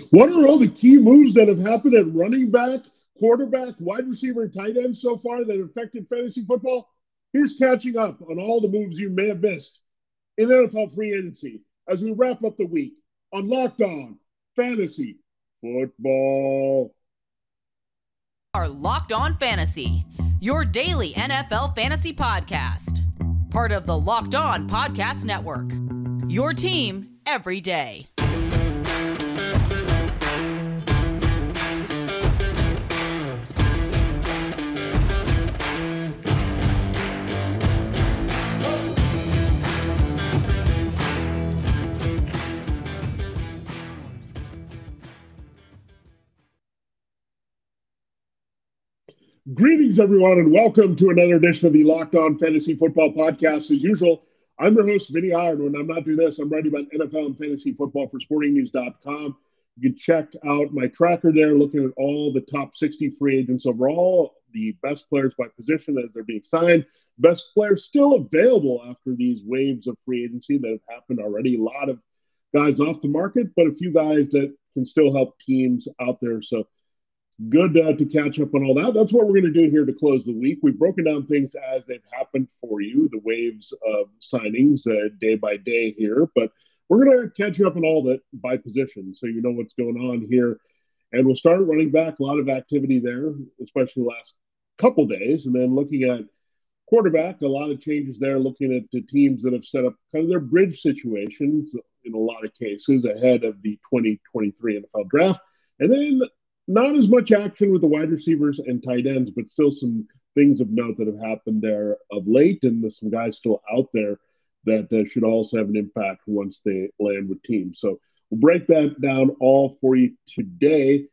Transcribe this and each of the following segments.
What are all the key moves that have happened at running back, quarterback, wide receiver, and tight end so far that affected fantasy football? Here's catching up on all the moves you may have missed in NFL free agency as we wrap up the week on Locked On Fantasy Football. Our Locked On Fantasy, your daily NFL fantasy podcast. Part of the Locked On Podcast Network. Your team every day. Greetings, everyone, and welcome to another edition of the Locked On Fantasy Football Podcast. As usual, I'm your host, Vinnie Iyer, and when I'm not doing this, I'm writing about NFL and fantasy football for sportingnews.com. You can check out my tracker there, looking at all the top 60 free agents overall, the best players by position as they're being signed, best players still available after these waves of free agency that have happened already. A lot of guys off the market, but a few guys that can still help teams out there. So good to catch up on all that. That's what we're going to do here to close the week. We've broken down things as they've happened for you, the waves of signings day by day here, but we're going to catch you up on all that by position so you know what's going on here. And we'll start running back, a lot of activity there, especially the last couple days. And then looking at quarterback, a lot of changes there, looking at the teams that have set up kind of their bridge situations in a lot of cases ahead of the 2023 NFL draft. And then not as much action with the wide receivers and tight ends, but still some things of note that have happened there of late, and there's some guys still out there that should also have an impact once they land with teams. So we'll break that down all for you today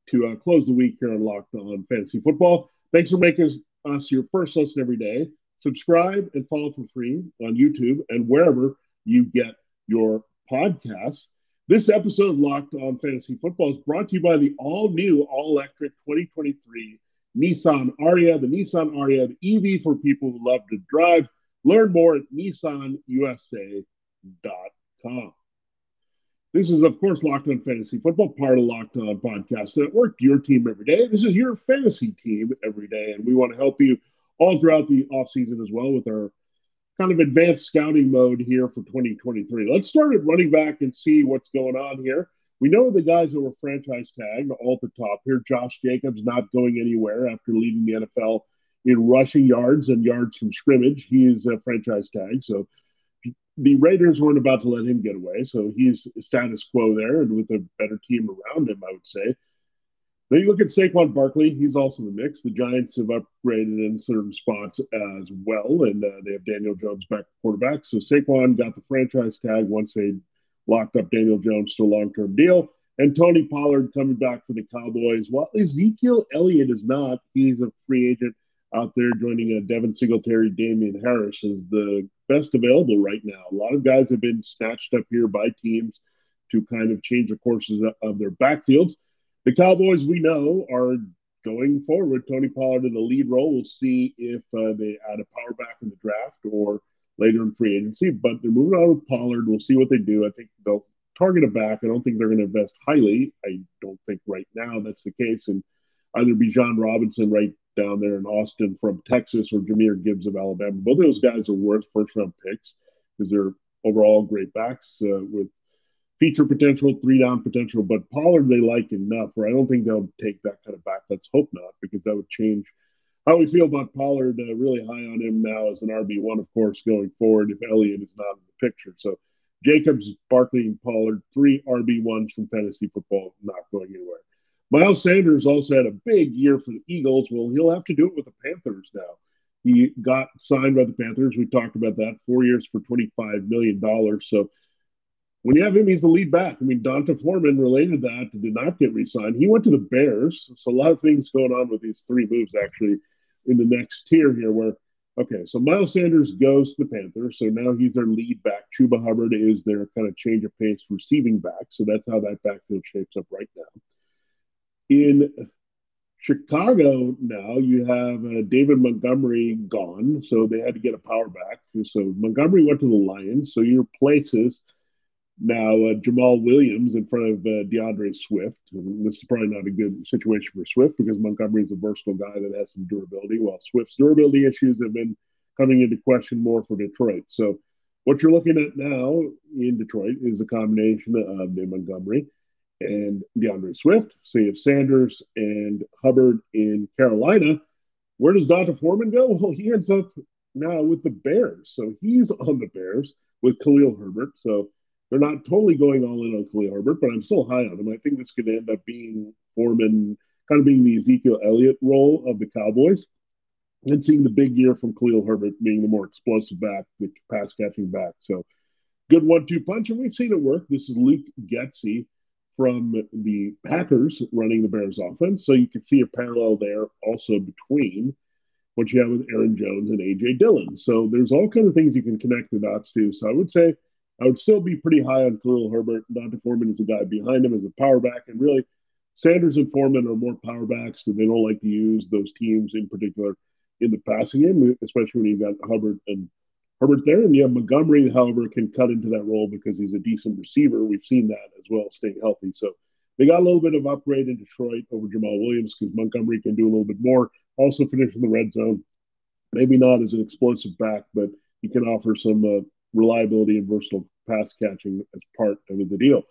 to close the week here on Locked On Fantasy Football. Thanks for making us your first listen every day. Subscribe and follow for free on YouTube and wherever you get your podcasts. This episode of Locked On Fantasy Football is brought to you by the all-new, all-electric 2023 Nissan Ariya, the Nissan Ariya, the EV for people who love to drive. Learn more at nissanusa.com. This is, of course, Locked On Fantasy Football, part of Locked On Podcast Network, your team every day. This is your fantasy team every day, and we want to help you all throughout the offseason as well with our kind of advanced scouting mode here for 2023. Let's start at running back and see what's going on here. We know the guys that were franchise tagged all at the top here. Josh Jacobs not going anywhere after leading the NFL in rushing yards and yards from scrimmage. He is a franchise tag, so the Raiders weren't about to let him get away, so he's status quo there and with a better team around him, I would say. Then you look at Saquon Barkley. He's also in the mix. The Giants have upgraded in certain spots as well, and they have Daniel Jones back at quarterback. So Saquon got the franchise tag once they locked up Daniel Jones to a long-term deal. And Tony Pollard coming back for the Cowboys. Well, Ezekiel Elliott is not. He's a free agent out there joining Devin Singletary, Damian Harris is the best available right now. A lot of guys have been snatched up here by teams to kind of change the courses of their backfields. The Cowboys, we know, are going forward. Tony Pollard in the lead role. We'll see if they add a power back in the draft or later in free agency. But they're moving on with Pollard. We'll see what they do. I think they'll target a back. I don't think they're going to invest highly. I don't think right now that's the case. And either Bijan Robinson right down there in Austin from Texas or Jahmyr Gibbs of Alabama. Both of those guys are worth first-round picks because they're overall great backs with feature potential, three-down potential, but Pollard they like enough where I don't think they'll take that kind of back. Let's hope not, because that would change how we feel about Pollard. Really high on him now as an RB1, of course, going forward if Elliott is not in the picture. So Jacobs, Barkley, and Pollard, 3 RB1s from fantasy football, not going anywhere. Miles Sanders also had a big year for the Eagles. Well, he'll have to do it with the Panthers now. He got signed by the Panthers. We talked about that, 4 years for $25 million. So when you have him, he's the lead back. I mean, Donta Foreman related that did not get re-signed. He went to the Bears. So a lot of things going on with these 3 moves actually in the next tier here where, okay, so Miles Sanders goes to the Panthers. So now he's their lead back. Chuba Hubbard is their kind of change of pace receiving back. So that's how that backfield shapes up right now. In Chicago now, you have David Montgomery gone. So they had to get a power back. So Montgomery went to the Lions. So your places Now, Jamal Williams in front of DeAndre Swift. This is probably not a good situation for Swift because Montgomery is a versatile guy that has some durability, while Swift's durability issues have been coming into question more for Detroit. So, what you're looking at now in Detroit is a combination of Montgomery and DeAndre Swift. So, you have Sanders and Hubbard in Carolina. Where does Donta Foreman go? Well, he ends up now with the Bears. So he's on the Bears with Khalil Herbert. So they're not totally going all in on Khalil Herbert, but I'm still high on him. I think this could end up being Foreman, kind of being the Ezekiel Elliott role of the Cowboys, and seeing the big year from Khalil Herbert being the more explosive back, the pass catching back. So good 1-2 punch, and we've seen it work. This is Luke Getsy from the Packers running the Bears offense. So you can see a parallel there also between what you have with Aaron Jones and AJ Dillon. So there's all kinds of things you can connect the dots to. So I would say I would still be pretty high on Khalil Herbert. Donta Foreman is the guy behind him as a power back. And really, Sanders and Foreman are more power backs, so they don't like to use those teams in particular in the passing game, especially when you've got Hubbard and Herbert there. And yeah, Montgomery, however, can cut into that role because he's a decent receiver. We've seen that as well, staying healthy. So they got a little bit of upgrade in Detroit over Jamal Williams because Montgomery can do a little bit more. Also finish in the red zone. Maybe not as an explosive back, but he can offer some reliability and versatile pass catching as part of the deal.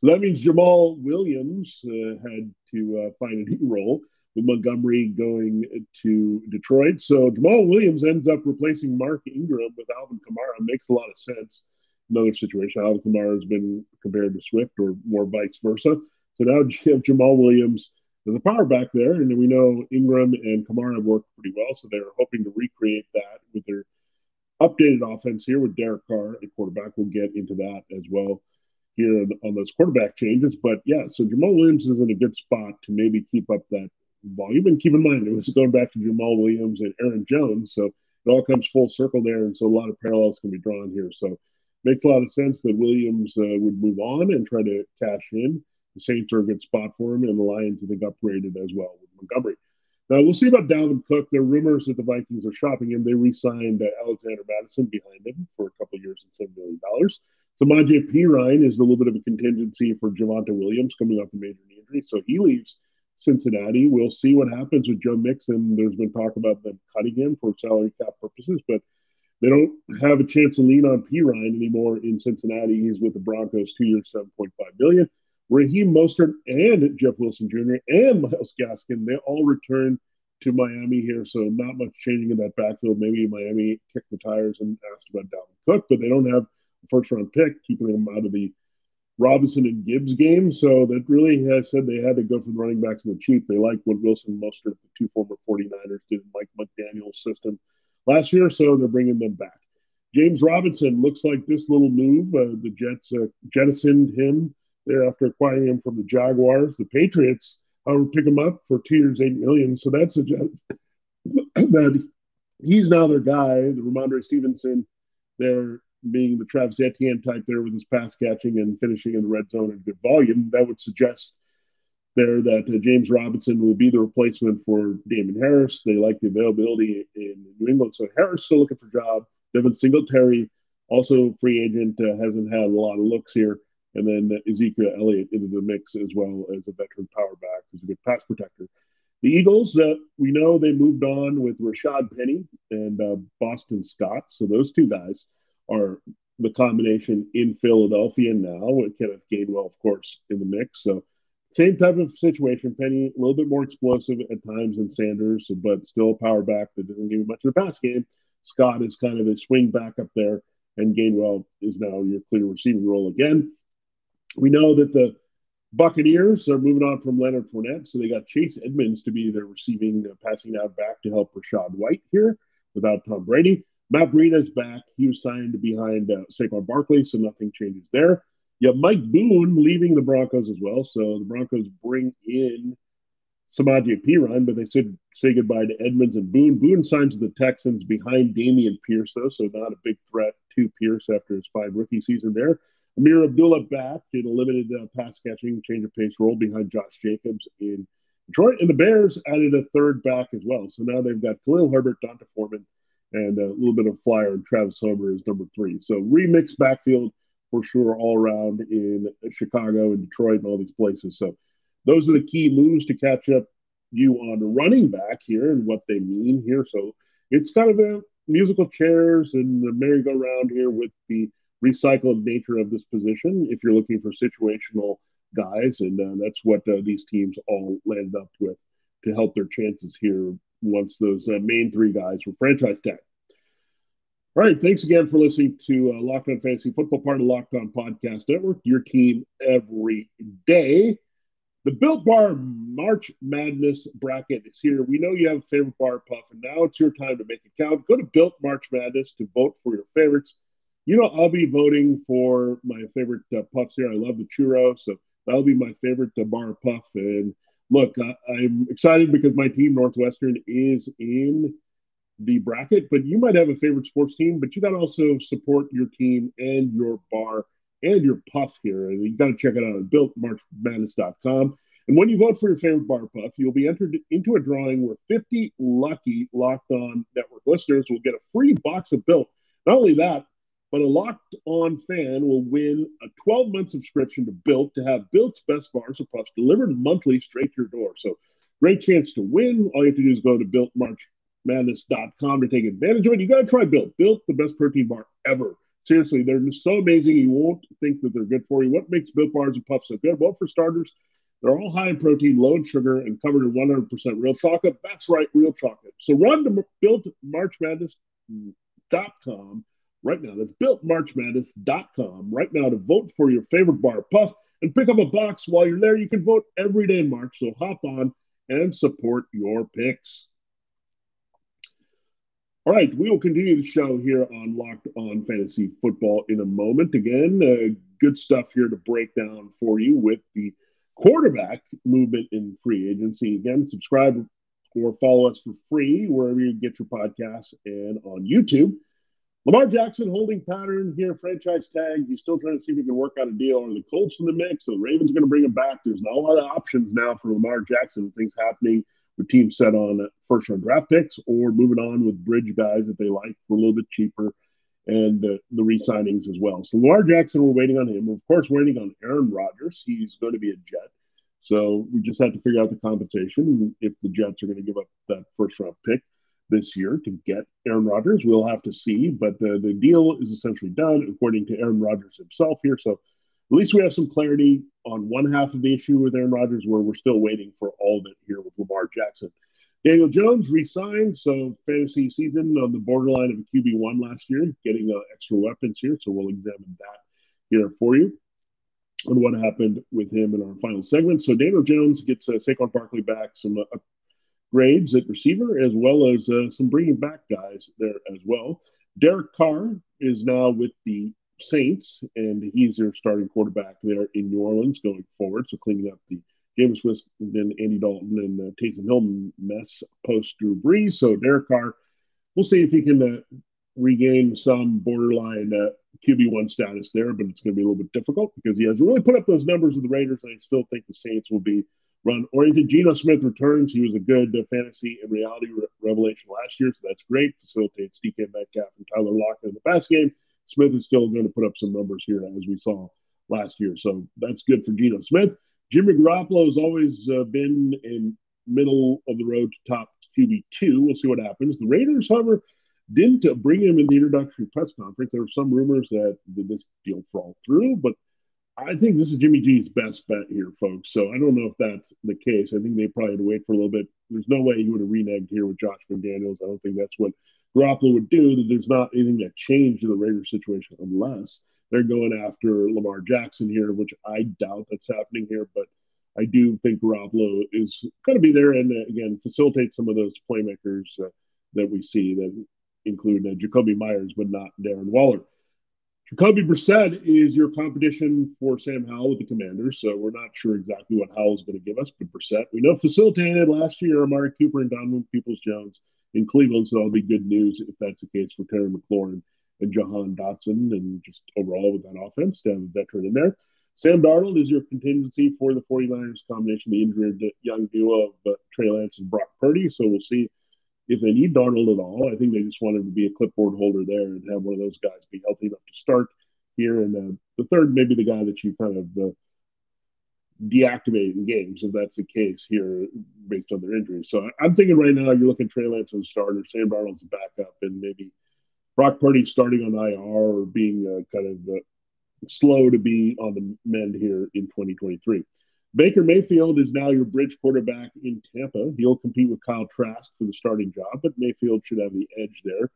So that means Jamal Williams had to find a new role with Montgomery going to Detroit. So Jamal Williams ends up replacing Mark Ingram with Alvin Kamara. Makes a lot of sense. Another situation. Alvin Kamara has been compared to Swift or more vice versa. So now you have Jamal Williams as a power back there. And we know Ingram and Kamara have worked pretty well. So they're hoping to recreate that with their updated offense here with Derek Carr at quarterback. We'll get into that as well here on those quarterback changes. But yeah, so Jamal Williams is in a good spot to maybe keep up that volume. And keep in mind, it was going back to Jamal Williams and Aaron Jones. So it all comes full circle there. And so a lot of parallels can be drawn here. So makes a lot of sense that Williams would move on and try to cash in. The Saints are a good spot for him, and the Lions, I think, upgraded as well with Montgomery. Now, we'll see about Dalvin Cook. There are rumors that the Vikings are shopping him. They re-signed Alexander Madison behind him for a couple of years and $7 million. So Samaje Perine is a little bit of a contingency for Javonte Williams coming off a major knee injury. So he leaves Cincinnati. We'll see what happens with Joe Mixon. There's been talk about them cutting him for salary cap purposes, but they don't have a chance to lean on Perine anymore in Cincinnati. He's with the Broncos, 2 years, $7.5 million. Raheem Mostert and Jeff Wilson Jr. and Myles Gaskin, they all return to Miami here. So not much changing in that backfield. Maybe Miami kicked the tires and asked about Dalvin Cook, but they don't have a first-round pick, keeping them out of the Robinson and Gibbs game. So that really has said they had to go for the running backs in the cheap. They like what Wilson Mostert, the two former 49ers, did in Mike McDaniel's system last year, so they're bringing them back. James Robinson looks like this little move. The Jets jettisoned him there after acquiring him from the Jaguars. The Patriots, however, pick him up for 2 years, $8 million. So that suggests that he's now their guy. The Ramondre Stevenson, they're being the Travis Etienne type there with his pass catching and finishing in the red zone and good volume. That would suggest there that James Robinson will be the replacement for Damon Harris. They like the availability in New England. So Harris still looking for a job. Devin Singletary, also free agent, hasn't had a lot of looks here. And then Ezekiel Elliott into the mix as well as a veteran power back who's a good pass protector. The Eagles, we know they moved on with Rashad Penny and Boston Scott. So those two guys are the combination in Philadelphia now, with Kenneth Gainwell, of course, in the mix. So same type of situation. Penny, a little bit more explosive at times than Sanders, but still a power back that doesn't give you much of the pass game. Scott is kind of a swing back up there, and Gainwell is now your clear receiving role again. We know that the Buccaneers are moving on from Leonard Fournette, so they got Chase Edmonds to be their receiving, passing out back to help Rachaad White here without Tom Brady. Matt Breida's back. He was signed behind Saquon Barkley, so nothing changes there. You have Mike Boone leaving the Broncos as well, so the Broncos bring in Samaje Perine, but they said say goodbye to Edmonds and Boone. Boone signs the Texans behind Dameon Pierce, though, so not a big threat to Pierce after his 5 rookie season there. Amir Abdullah back in a limited pass catching, change of pace role behind Josh Jacobs in Detroit. And the Bears added a third back as well. So now they've got Khalil Herbert, Donta Foreman, and a little bit of flyer and Travis Homer is number 3. So remixed backfield for sure all around in Chicago and Detroit and all these places. So those are the key moves to catch up you on the running back here and what they mean here. So it's kind of a musical chairs and the merry-go-round here with the recycled nature of this position if you're looking for situational guys. And that's what these teams all landed up with to help their chances here once those main three guys were franchise tag. All right. Thanks again for listening to Locked On Fantasy Football, part of Locked On Podcast Network, your team every day. The Built Bar March Madness bracket is here. We know you have a favorite bar puff, and now it's your time to make it count. Go to Built March Madness to vote for your favorites. You know, I'll be voting for my favorite puffs here. I love the churro, so that'll be my favorite bar puff. And look, I'm excited because my team, Northwestern, is in the bracket, but you might have a favorite sports team, but you got to also support your team and your bar and your puff here. And you got to check it out at builtmarchmadness.com. And when you vote for your favorite bar puff, you'll be entered into a drawing where 50 lucky Locked On Network listeners will get a free box of Built. Not only that, but a Locked On fan will win a 12-month subscription to Built to have Built's best bars or puffs delivered monthly straight to your door. So great chance to win. All you have to do is go to builtmarchmadness.com to take advantage of it. You got to try Built. Built, the best protein bar ever. Seriously, they're so amazing you won't think that they're good for you. What makes Built bars and puffs so good? Well, for starters, they're all high in protein, low in sugar, and covered in 100% real chocolate. That's right, real chocolate. So run to builtmarchmadness.com right now. That's builtmarchmadness.com right now to vote for your favorite bar puff and pick up a box while you're there. You can vote every day in March, so hop on and support your picks. All right, we will continue the show here on Locked On Fantasy Football in a moment. Again, good stuff here to break down for you with the quarterback movement in free agency. Again, subscribe or follow us for free wherever you get your podcasts and on YouTube. Lamar Jackson holding pattern here, franchise tag. He's still trying to see if he can work out a deal. Are the Colts in the mix? So the Ravens are going to bring him back. There's not a lot of options now for Lamar Jackson. Things happening with teams set on first-round draft picks or moving on with bridge guys that they like for a little bit cheaper and the re-signings as well. So Lamar Jackson, we're waiting on him. We're, of course, waiting on Aaron Rodgers. He's going to be a Jet. So we just have to figure out the compensation. If the Jets are going to give up that first-round pick this year to get Aaron Rodgers, we'll have to see. But the deal is essentially done, according to Aaron Rodgers himself here. So at least we have some clarity on one half of the issue with Aaron Rodgers, where we're still waiting for all of it here with Lamar Jackson. Daniel Jones re-signed, so fantasy season on the borderline of a QB1 last year, getting extra weapons here. So we'll examine that here for you on what happened with him in our final segment. So Daniel Jones gets Saquon Barkley back, some upgrades at receiver, as well as some bringing back guys there as well. Derek Carr is now with the Saints, and he's their starting quarterback there in New Orleans going forward. So cleaning up the Jameis Winston, Andy Dalton, and Taysom Hill mess post Drew Brees. So Derek Carr, we'll see if he can regain some borderline QB1 status there, but it's going to be a little bit difficult because he hasn't really put up those numbers with the Raiders, and I still think the Saints will be run-oriented. Geno Smith returns. He was a good fantasy and reality revelation last year, so that's great. Facilitates DK Metcalf and Tyler Lockett in the pass game. Smith is still going to put up some numbers here, as we saw last year. So that's good for Geno Smith. Jimmy Garoppolo has always been in middle of the road to top QB2. We'll see what happens. The Raiders, however, didn't bring him in the introductory press conference. There were some rumors that this deal fall through, but I think this is Jimmy G's best bet here, folks. So I don't know if that's the case. I think they probably had to wait for a little bit. There's no way he would have reneged here with Josh McDaniels. I don't think that's what Garoppolo would do. That there's not anything that changed in the Raiders situation unless they're going after Lamar Jackson here, which I doubt that's happening here. But I do think Garoppolo is going to be there and, again, facilitate some of those playmakers that we see that include Jacoby Myers, but not Darren Waller. Jacoby Brissett is your competition for Sam Howell with the Commanders, so we're not sure exactly what Howell's going to give us, but Brissett, we know, facilitated last year Amari Cooper and Donovan Peoples-Jones in Cleveland, so that'll be good news if that's the case for Terry McLaurin and Jahan Dotson, and just overall with that offense to have a veteran in there. Sam Darnold is your contingency for the 49ers combination, the injured young duo of Trey Lance and Brock Purdy, so we'll see if they need Darnold at all. I think they just want him to be a clipboard holder there and have one of those guys be healthy enough to start here, and the third maybe the guy that you kind of deactivate in games if that's the case here based on their injuries. So I'm thinking right now you're looking Trey Lance as a starter, Sam Darnold's a backup, and maybe Brock Purdy starting on IR or being kind of slow to be on the mend here in 2023. Baker Mayfield is now your bridge quarterback in Tampa. He'll compete with Kyle Trask for the starting job, but Mayfield should have the edge there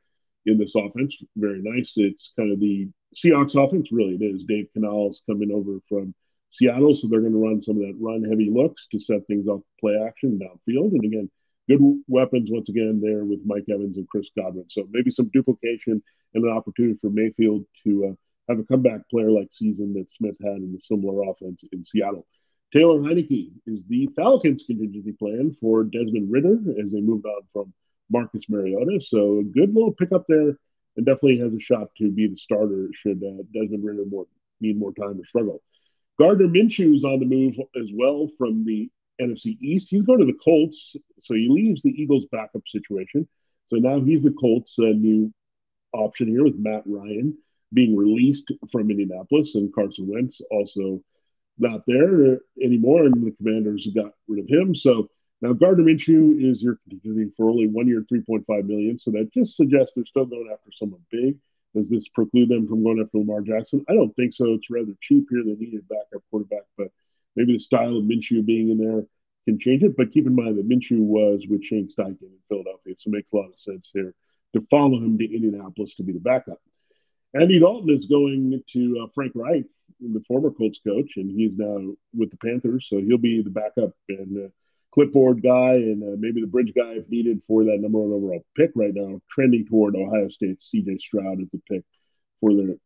in this offense. Very nice. It's kind of the Seahawks offense, really it is. Dave Canales coming over from Seattle, so they're going to run some of that run-heavy looks to set things up, play action downfield. And again, good weapons once again there with Mike Evans and Chris Godwin. So maybe some duplication and an opportunity for Mayfield to have a comeback player like season that Smith had in a similar offense in Seattle. Taylor Heinicke is the Falcons contingency plan for Desmond Ridder as they moved on from Marcus Mariota. So a good little pickup there, and definitely has a shot to be the starter should Desmond Ridder need more time or struggle. Gardner Minshew is on the move as well from the NFC East. He's going to the Colts, so he leaves the Eagles' backup situation. So now he's the Colts' new option here with Matt Ryan being released from Indianapolis, and Carson Wentz also not there anymore, and the Commanders got rid of him. So now Gardner Minshew is your contingency for only 1 year, $3.5 million. So that just suggests they're still going after someone big. Does this preclude them from going after Lamar Jackson? I don't think so. It's rather cheap here. They need a backup quarterback, but maybe the style of Minshew being in there can change it. But keep in mind that Minshew was with Shane Steichen in Philadelphia, so it makes a lot of sense here to follow him to Indianapolis to be the backup. Andy Dalton is going to Frank Reich, the former Colts coach, and he's now with the Panthers, so he'll be the backup and clipboard guy and maybe the bridge guy if needed for that number one overall pick right now, trending toward Ohio State's C.J. Stroud as the pick for the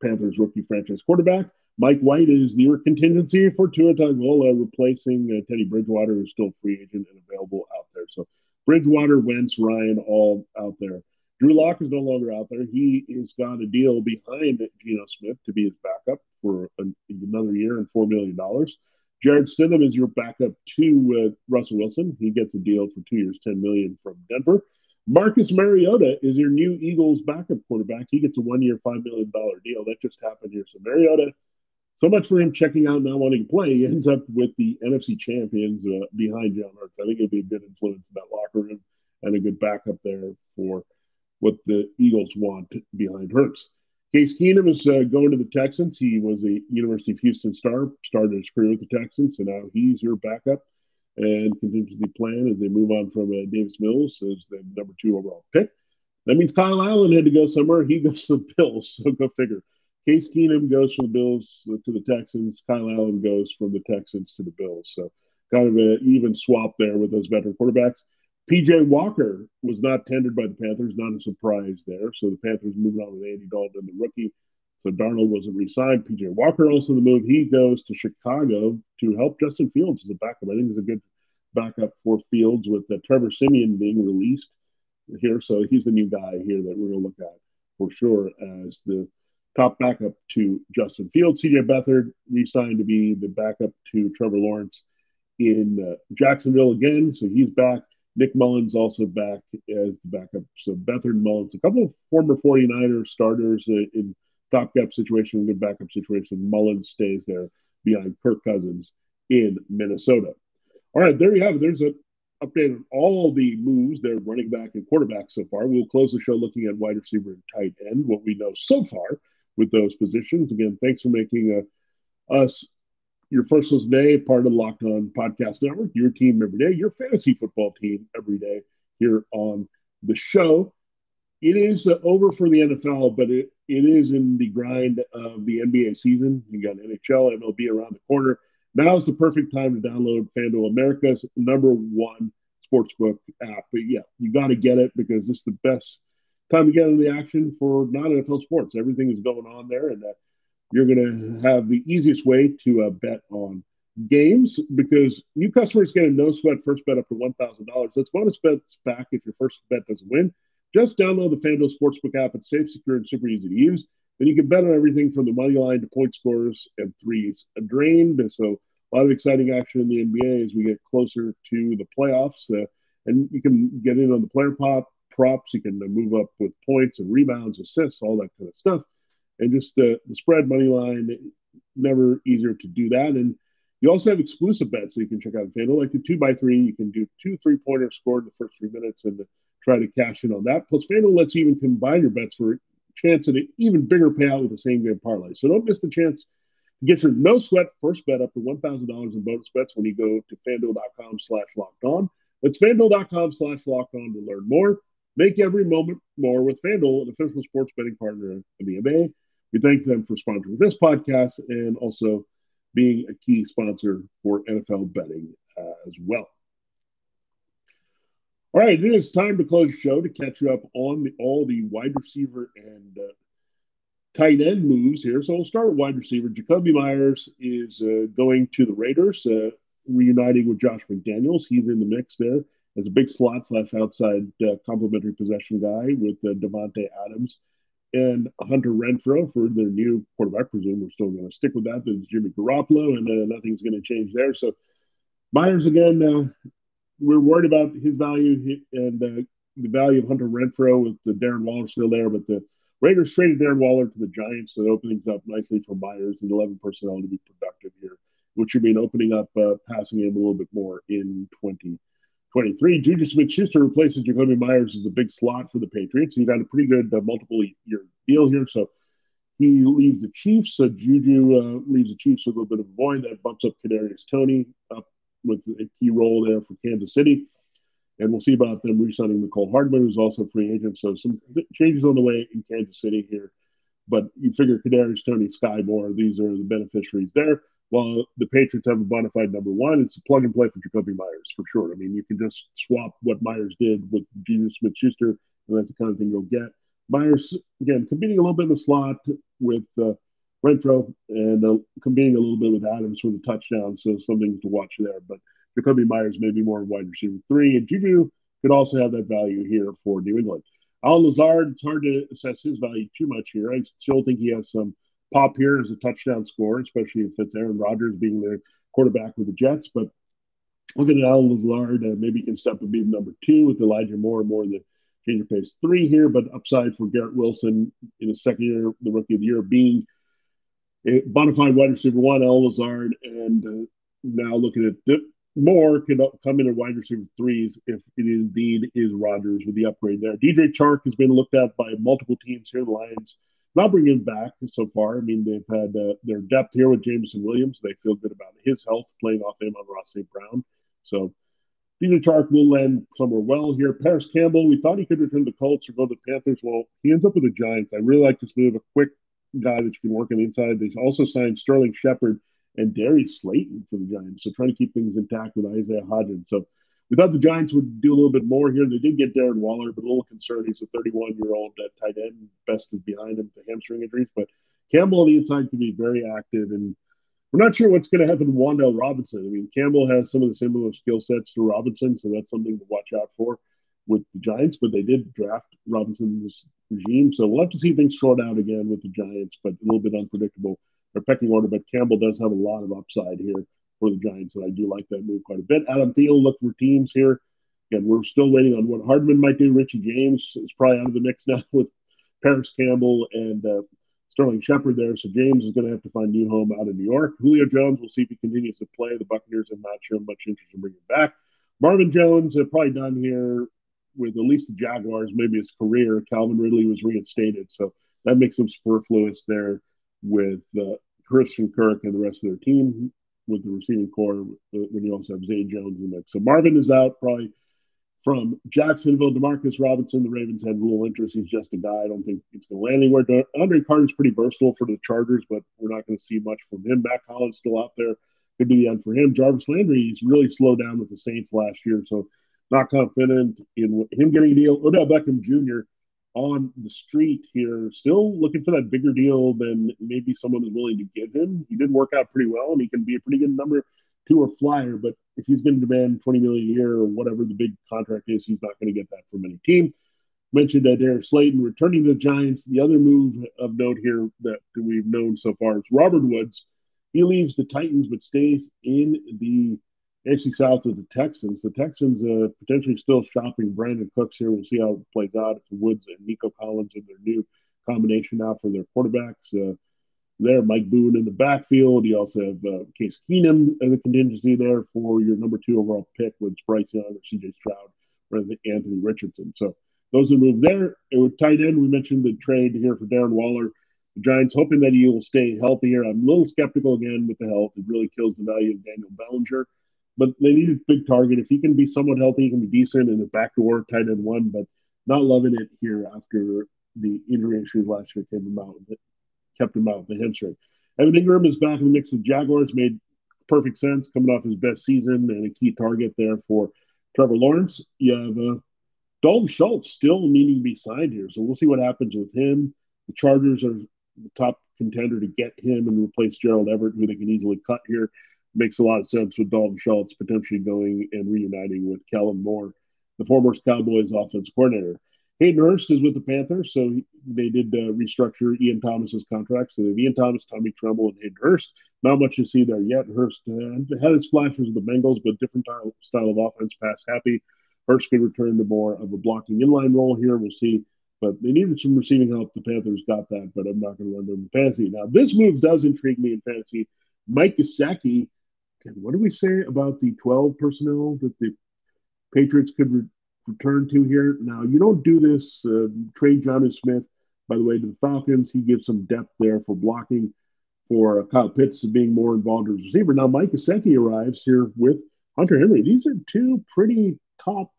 Panthers rookie franchise quarterback. Mike White is your contingency for Tua Tagovailoa, replacing Teddy Bridgewater, who's still free agent and available out there. So Bridgewater, Wentz, Ryan, all out there. Drew Lock is no longer out there. He has got a deal behind Geno Smith to be his backup for another year and $4 million. Jared Stidham is your backup to Russell Wilson. He gets a deal for 2 years, $10 million from Denver. Marcus Mariota is your new Eagles backup quarterback. He gets a 1 year, $5 million deal. That just happened here. So Mariota, so much for him checking out, not wanting to play. He ends up with the NFC champions behind John Hurts. I think it'll be a good influence in that locker room and a good backup there for what the Eagles want behind Hurts. Case Keenum is going to the Texans. He was a University of Houston star, started his career with the Texans, and now he's your backup and contingency plan as they move on from Davis Mills as the number 2 overall pick. That means Kyle Allen had to go somewhere. He goes to the Bills, so go figure. Case Keenum goes from the Bills to the Texans. Kyle Allen goes from the Texans to the Bills. So kind of an even swap there with those veteran quarterbacks. PJ Walker was not tendered by the Panthers, not a surprise there. So the Panthers moving on with Andy Dalton, the rookie. So Darnold wasn't re-signed. PJ Walker also the move. He goes to Chicago to help Justin Fields as a backup. I think he's a good backup for Fields with Trevor Siemian being released here. So he's the new guy here that we're going to look at for sure as the top backup to Justin Fields. CJ Beathard re-signed to be the backup to Trevor Lawrence in Jacksonville again. So he's back. Nick Mullins also back as the backup. So Beathard, Mullins, a couple of former 49er starters in stopgap situation, good backup situation. Mullins stays there behind Kirk Cousins in Minnesota. All right, there you have it. There's an update on all the moves there, running back and quarterback so far. We'll close the show looking at wide receiver and tight end, what we know so far with those positions. Again, thanks for making us your first listen day, part of the Locked On Podcast Network, your team every day, your fantasy football team every day here on the show. It is over for the NFL, but it is in the grind of the NBA season. You got NHL, MLB around the corner. Now is the perfect time to download FanDuel, America's #1 sportsbook app. But yeah, you got to get it because it's the best time to get into the action for non-NFL sports. Everything is going on there, and you're going to have the easiest way to bet on games because new customers get a no-sweat first bet up to $1,000. That's bonus bets back if your first bet doesn't win. Just download the FanDuel Sportsbook app. It's safe, secure, and super easy to use. Then you can bet on everything from the money line to point scores and threes drained. So a lot of exciting action in the NBA as we get closer to the playoffs. And you can get in on the player props. You can move up with points and rebounds, assists, all that kind of stuff. And just the spread money line, never easier to do that. And you also have exclusive bets that you can check out on FanDuel, like the 2x3. You can do 2 3-pointers scored in the first 3 minutes and try to cash in on that. Plus, FanDuel lets you even combine your bets for a chance at an even bigger payout with the same game parlay. So don't miss the chance to get your no sweat first bet up to $1,000 in bonus bets when you go to fanduel.com/locked on. That's fanduel.com/locked on to learn more. Make every moment more with FanDuel, an official sports betting partner of the NBA. We thank them for sponsoring this podcast and also being a key sponsor for NFL betting as well. All right, it is time to close the show to catch you up on all the wide receiver and tight end moves here. So we'll start with wide receiver. Jacoby Myers is going to the Raiders, reuniting with Josh McDaniels. He's in the mix there as a big slot / outside complementary possession guy with Devontae Adams and Hunter Renfrow for their new quarterback. Presume we're still going to stick with that. There's Jimmy Garoppolo, and nothing's going to change there. So Myers again, we're worried about his value and the value of Hunter Renfrow with the Darren Waller still there, but the Raiders traded Darren Waller to the Giants, so it opens up nicely for Myers and 11 personnel to be productive here, which should mean opening up passing him a little bit more in 2023. Juju Smith-Schuster replaces Jacoby Myers as the big slot for the Patriots. He got a pretty good multiple-year deal here, so he leaves the Chiefs. So Juju leaves the Chiefs with a little bit of a void. That bumps up Kadarius Toney up with a key role there for Kansas City. And we'll see about them re-signing Nicole Hardman, who's also a free agent. So some changes on the way in Kansas City here. But you figure Kadarius Toney, Sky Moore, these are the beneficiaries there. While the Patriots have a bona fide number one, it's a plug and play for Jacoby Myers for sure. I mean, you can just swap what Myers did with Juju Smith-Schuster, and that's the kind of thing you'll get. Myers, again, competing a little bit in the slot with Renfrow and competing a little bit with Adams for the touchdown. So something to watch there. But Jacoby Myers may be more wide receiver 3, and Juju could also have that value here for New England. Allen Lazard, it's hard to assess his value too much here. I still think he has some pop here as a touchdown scorer, especially if it's Aaron Rodgers being the quarterback with the Jets. But looking at Allen Lazard, maybe he can step and be number 2 with Elijah Moore and more in the change of pace 3 here. But upside for Garrett Wilson in his second year, the rookie of the year, being a bona fide wide receiver 1, Allen Lazard, and now looking at Moore could come in at wide receiver 3s if it indeed is Rodgers with the upgrade there. DJ Chark has been looked at by multiple teams here. The Lions not bringing him back so far. I mean, they've had their depth here with Jameson Williams. They feel good about his health, playing off him on Ross St. Brown. So DJ Chark will land somewhere well here. Paris Campbell, we thought he could return to the Colts or go to the Panthers. Well, he ends up with the Giants. I really like this move, a quick guy that you can work on the inside. They also signed Sterling Shepard and Darius Slayton for the Giants. So trying to keep things intact with Isaiah Hodgins. So we thought the Giants would do a little bit more here. They did get Darren Waller, but a little concerned. He's a 31-year-old tight end. Best is behind him with the hamstring injuries. But Campbell on the inside can be very active. And we're not sure what's going to happen to Wan'Dale Robinson. I mean, Campbell has some of the similar skill sets to Robinson, so that's something to watch out for with the Giants. But they did draft Robinson's regime. So we'll have to see things sort out again with the Giants, but a little bit unpredictable. Their pecking order, but Campbell does have a lot of upside here for the Giants, and I do like that move quite a bit. Adam Thielen look for teams here. Again, we're still waiting on what Hardman might do. Richie James is probably out of the mix now with Paris Campbell and Sterling Shepard there, so James is going to have to find a new home out in New York. Julio Jones, we'll see if he continues to play. The Buccaneers have not shown much interest in bringing him back. Marvin Jones, probably done here with at least the Jaguars, maybe his career. Calvin Ridley was reinstated, so that makes him superfluous there with Christian Kirk and the rest of their team with the receiving core when you also have Zay Jones in the mix. So Marvin is out probably from Jacksonville. Demarcus Robinson, the Ravens had a little interest. He's just a guy. I don't think it's going to land anywhere. Andre Carter's pretty versatile for the Chargers, but we're not going to see much from him. Matt Collins still out there. Could be the end for him. Jarvis Landry, he's really slowed down with the Saints last year, so not confident in him getting a deal. Odell Beckham Jr. on the street here, still looking for that bigger deal than maybe someone is willing to give him. He did work out pretty well, and he can be a pretty good number 2 or flyer, but if he's going to demand $20 million a year or whatever the big contract is, he's not going to get that from any team. Mentioned Darius Slayton returning to the Giants. The other move of note here that we've known so far is Robert Woods. He leaves the Titans but stays in the AFC South with the Texans. The Texans potentially still shopping Brandon Cooks here. We'll see how it plays out if Woods and Nico Collins and their new combination now for their quarterbacks. There, Mike Boone in the backfield. You also have Case Keenum as a contingency there for your number 2 overall pick with Bryce Young or C.J. Stroud rather than Anthony Richardson. So those are the moves there. And with tight end, we mentioned the trade here for Darren Waller. The Giants hoping that he will stay healthy here. I'm a little skeptical again with the health. It really kills the value of Daniel Bellinger. But they need a big target. If he can be somewhat healthy, he can be decent in the backdoor tight end 1, but not loving it here after the injury issues last year kept him out with the hamstring. Evan Ingram is back in the mix of Jaguars. Made perfect sense coming off his best season and a key target there for Trevor Lawrence. You have Dalton Schultz still needing to be signed here, so we'll see what happens with him. The Chargers are the top contender to get him and replace Gerald Everett, who they can easily cut here. Makes a lot of sense with Dalton Schultz potentially going and reuniting with Kellen Moore, the former Cowboys offense coordinator. Hayden Hurst is with the Panthers, so they did restructure Ian Thomas's contract. So they have Ian Thomas, Tommy Tremble, and Hayden Hurst. Not much to see there yet. Hurst had his flashes with the Bengals, but different style of offense, pass happy. Hurst could return to more of a blocking inline role here. We'll see. But they needed some receiving help. The Panthers got that, but I'm not going to run them in fantasy. Now, this move does intrigue me in fantasy. Mike Gesicki, what do we say about the 12 personnel that the Patriots could return to here? Now, you don't do this. Trade Jonnu Smith, by the way, to the Falcons. He gives some depth there for blocking for Kyle Pitts being more involved as a receiver. Now, Mike Gesicki arrives here with Hunter Henry. These are 2 pretty top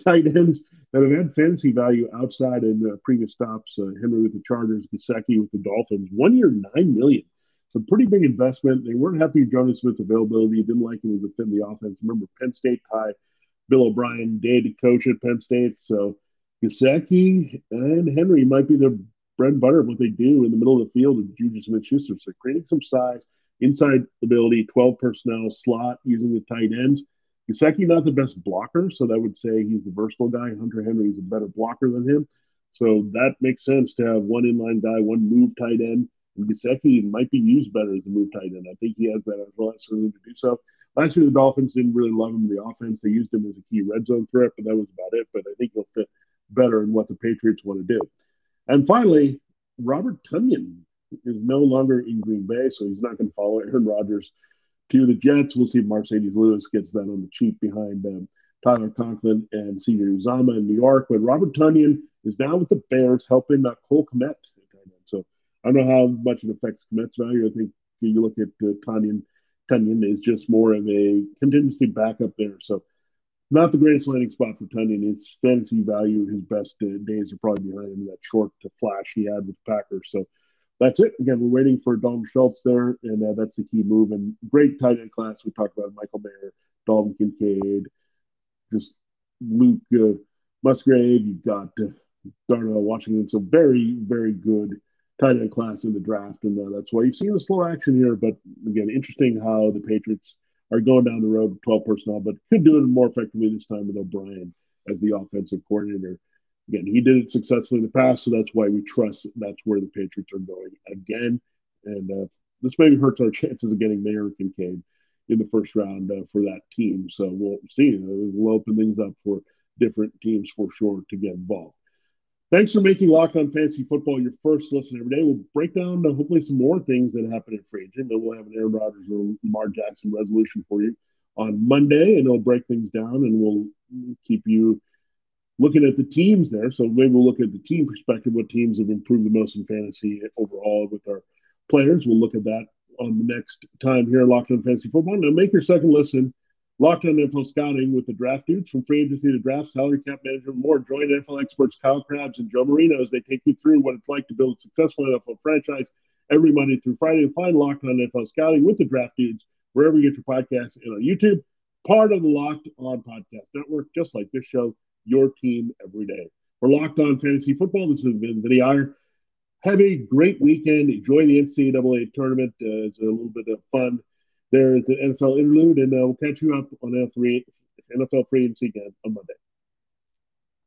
tight ends that have had fantasy value outside in previous stops. Henry with the Chargers, Gesicki with the Dolphins. 1 year, $9 million. So pretty big investment. They weren't happy with Jonnu Smith's availability. Didn't like him as a fit in the offense. Remember, Penn State high. Bill O'Brien did coach at Penn State. So Gesicki and Henry might be the bread and butter of what they do in the middle of the field with Juju Smith-Schuster. So creating some size, inside ability, 12 personnel slot using the tight ends. Gesicki not the best blocker, so that would say he's the versatile guy. Hunter Henry is a better blocker than him. So that makes sense to have one inline guy, one move tight end. And Gesicki might be used better as a move tight end. I think he has that as well as to do so. Last year, the Dolphins didn't really love him in the offense. They used him as a key red zone threat, but that was about it. But I think he'll fit better in what the Patriots want to do. And finally, Robert Tonyan is no longer in Green Bay, so he's not going to follow Aaron Rodgers to the Jets. We'll see if Mercedes Lewis gets that on the cheap behind Tyler Conklin and C.J. Uzomah in New York. But Robert Tonyan is now with the Bears helping Cole Kmet. So I don't know how much it affects Kmet's value. I think you look at Tonyan is just more of a contingency backup there. So not the greatest landing spot for Tonyan. His fantasy value, his best days are probably behind him, that short to flash he had with the Packers. So that's it. Again, we're waiting for Dalton Schultz there, and that's the key move. And great tight end class. We talked about Michael Mayer, Dalton Kincaid, just Luke Musgrave. You've got Darnell Washington. So very, very good tight end class in the draft, and that's why you've seen the slow action here. But again, interesting how the Patriots are going down the road with 12 personnel, but could do it more effectively this time with O'Brien as the offensive coordinator. Again, he did it successfully in the past, so that's why we trust that's where the Patriots are going again. And this maybe hurts our chances of getting Mayer and Kincaid in the first round for that team. So we'll see. We'll open things up for different teams for sure to get involved. Thanks for making Locked On Fantasy Football your first listen every day. We'll break down hopefully some more things that happen in free agent. Then we'll have an Aaron Rodgers or Lamar Jackson resolution for you on Monday, and it'll break things down, and we'll keep you looking at the teams there. So maybe we'll look at the team perspective, what teams have improved the most in fantasy overall with our players. We'll look at that on the next time here at Locked On Fantasy Football. Now make your second listen Locked On NFL Scouting with the Draft Dudes, from free agency to draft, salary cap management, more. Join NFL experts Kyle Krabs and Joe Marino as they take you through what it's like to build a successful NFL franchise every Monday through Friday. And find Locked On NFL Scouting with the Draft Dudes wherever you get your podcasts and on YouTube. Part of the Locked On Podcast Network, just like this show, your team every day. For Locked On Fantasy Football, this has been Vinnie Iyer. Have a great weekend. Enjoy the NCAA tournament. It's a little bit of fun. There is an NFL interlude, and we'll catch you up on NFL free agency again on Monday.